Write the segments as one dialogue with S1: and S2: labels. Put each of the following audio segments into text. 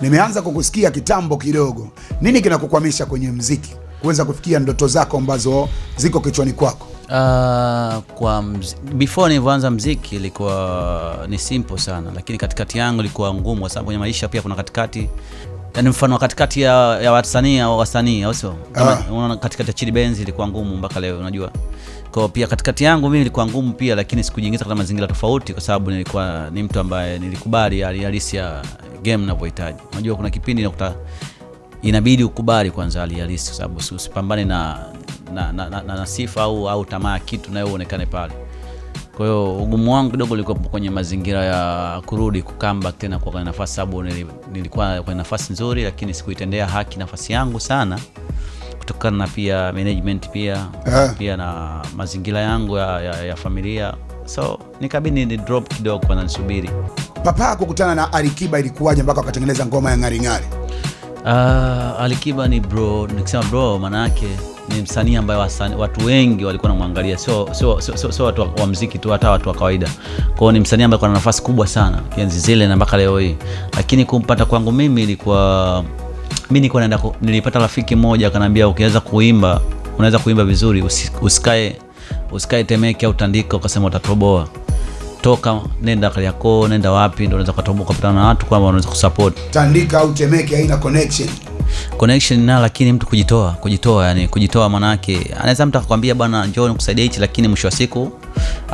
S1: Nimeanza kukusikia kitambo kidogo. Nini kinakukwamisha kwenye muziki kuweza kufikia ndoto zako ambazo ziko kichwani kwako?
S2: Before nilianza muziki ilikuwa ni simple sana, lakini katikati yangu ilikuwa ngumu kwa sababu kwenye maisha pia kuna katikati. Yaani mfano katikati ya wasanii au sio? Unaona katikati ya Chidi Benz ilikuwa ngumu mpaka leo unajua. Kwa pia katikati yangu mimi ilikuwa ngumu pia, lakini sikujiingiza katika mazingira tofauti kwa sababu nilikuwa ni mtu ambaye nilikubali hali halisi ya game ninavyohitaji. Unajua kuna kipindi nakuta inabidi ukubali kwanza hali halisi kwa sababu usipambane na sifa au tamaa kitu na wewe uonekane pale. Kwa hiyo ugumu wangu kidogo ulikuwa kwenye mazingira ya kurudi comeback tena kwa nafasi, sababu nilikuwa kwenye nafasi nzuri lakini sikuitendea haki nafasi yangu sana kutokana na pia management pia na mazingira yangu ya familia. So nikabidi ni drop kidogo kwa nisubiri.
S1: Papa kukutana na Alikiba ilikuwaje mpaka wakatengeneza ngoma ya Ngari Ngari?
S2: Alikiba ni bro, nikisema bro maana yake ni msanii ambaye watu wengi walikuwa wanamwangalia, sio watu wa muziki tu, hata watu wa kawaida. Kwa hiyo ni msanii ambaye ana nafasi kubwa sana kianzi zile na mpaka leo hii. Lakini kumpata kwangu mimi ilikuwa nilipata rafiki mmoja akaniambia ukiweza kuimba unaweza kuimba vizuri, usikae Temeke au Tandika ukasema utatoboa. Toka nenda Kariakoo, nenda wapi ndio unaweza kutoboa, kupatana na watu kwamba unaweza kusupport.
S1: Tandika au Temeke haina connection
S2: na, lakini mtu kujitoa yani kujitoa maana yake anaweza mtu akakwambia bwana njoo nikusaidie hichi, lakini mwisho wa siku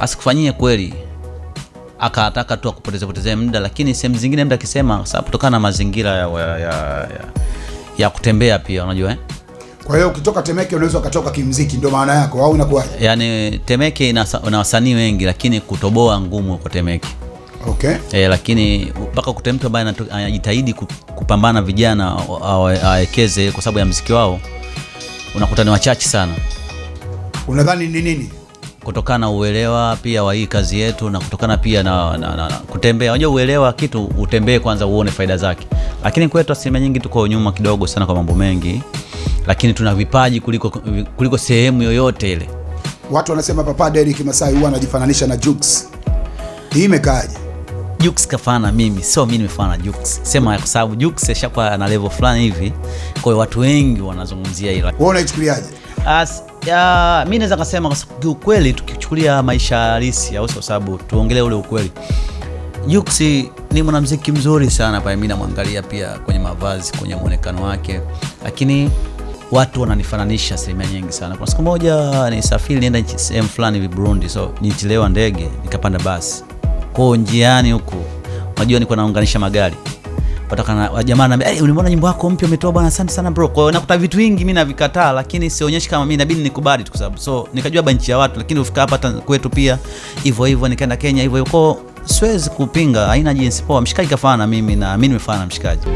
S2: asikufanyie kweli, akataka tu akupotezee muda. Lakini sehemu zingine mtu akisema sababu kutokana na mazingira ya kutembea pia unajua
S1: Kwa hiyo ukitoka Temeke unaweza ukatoka kimuziki, ndio maana yako au unakuwa?
S2: Yani Temeke ina wasanii wengi lakini kutoboa ngumu kwa Temeke.
S1: Okay.
S2: Lakini mpaka kutemto ambaye anajitahidi kupambana vijana awekeze kwa sababu ya muziki wao unakuta ni wachache sana.
S1: Unadhani ni nini?
S2: Kutokana na uelewa pia wa hii kazi yetu na kutokana pia na kutembea. Unajua uelewa kitu utembee kwanza uone faida zake. Lakini kwetu asilimia nyingi tuko nyuma kidogo sana kwa mambo mengi. Lakini tuna vipaji kuliko sehemu yoyote ile.
S1: Watu wanasema Papa Derrick Masai huwa anajifananisha na Jux. Hii imekaaje?
S2: Jux kafana mimi, sio mimi nimefana Jux. Sema kwa sababu Jux yashakuwa na level fulani hivi. Kwa hiyo watu wengi wanazungumzia hilo.
S1: Wewe unaichukuliaje?
S2: Mimi naweza kusema kwa ukweli tukichukulia maisha halisi au sababu tuongelee ule ukweli. Jux ni mwanamuziki mzuri sana pale, mimi namwangalia pia kwenye mavazi, kwenye muonekano wake. Lakini watu wananifananisha sehemu nyingi sana. Kwa siku moja nisafiri nienda sehemu fulani hivi Burundi, so nilichelewa ndege nikapanda basi. Kwa njiani huko unajua niko naunganisha magari. Wataka jamaa anambia, ulimuona nyimbo yako mpya umetoa bwana, asante sana bro. Kwa hiyo nakuta vitu vingi mimi navikataa, lakini sionyeshi kama mimi inabidi nikubali tu kwa sababu so nikajua benchi ya watu, lakini ufika hapa kwetu pia hivyo nikaenda Kenya hivyo. Kwa siwezi kupinga, haina jinsi. Poa, mshikaji kafana mimi na mimi nimefana mshikaji.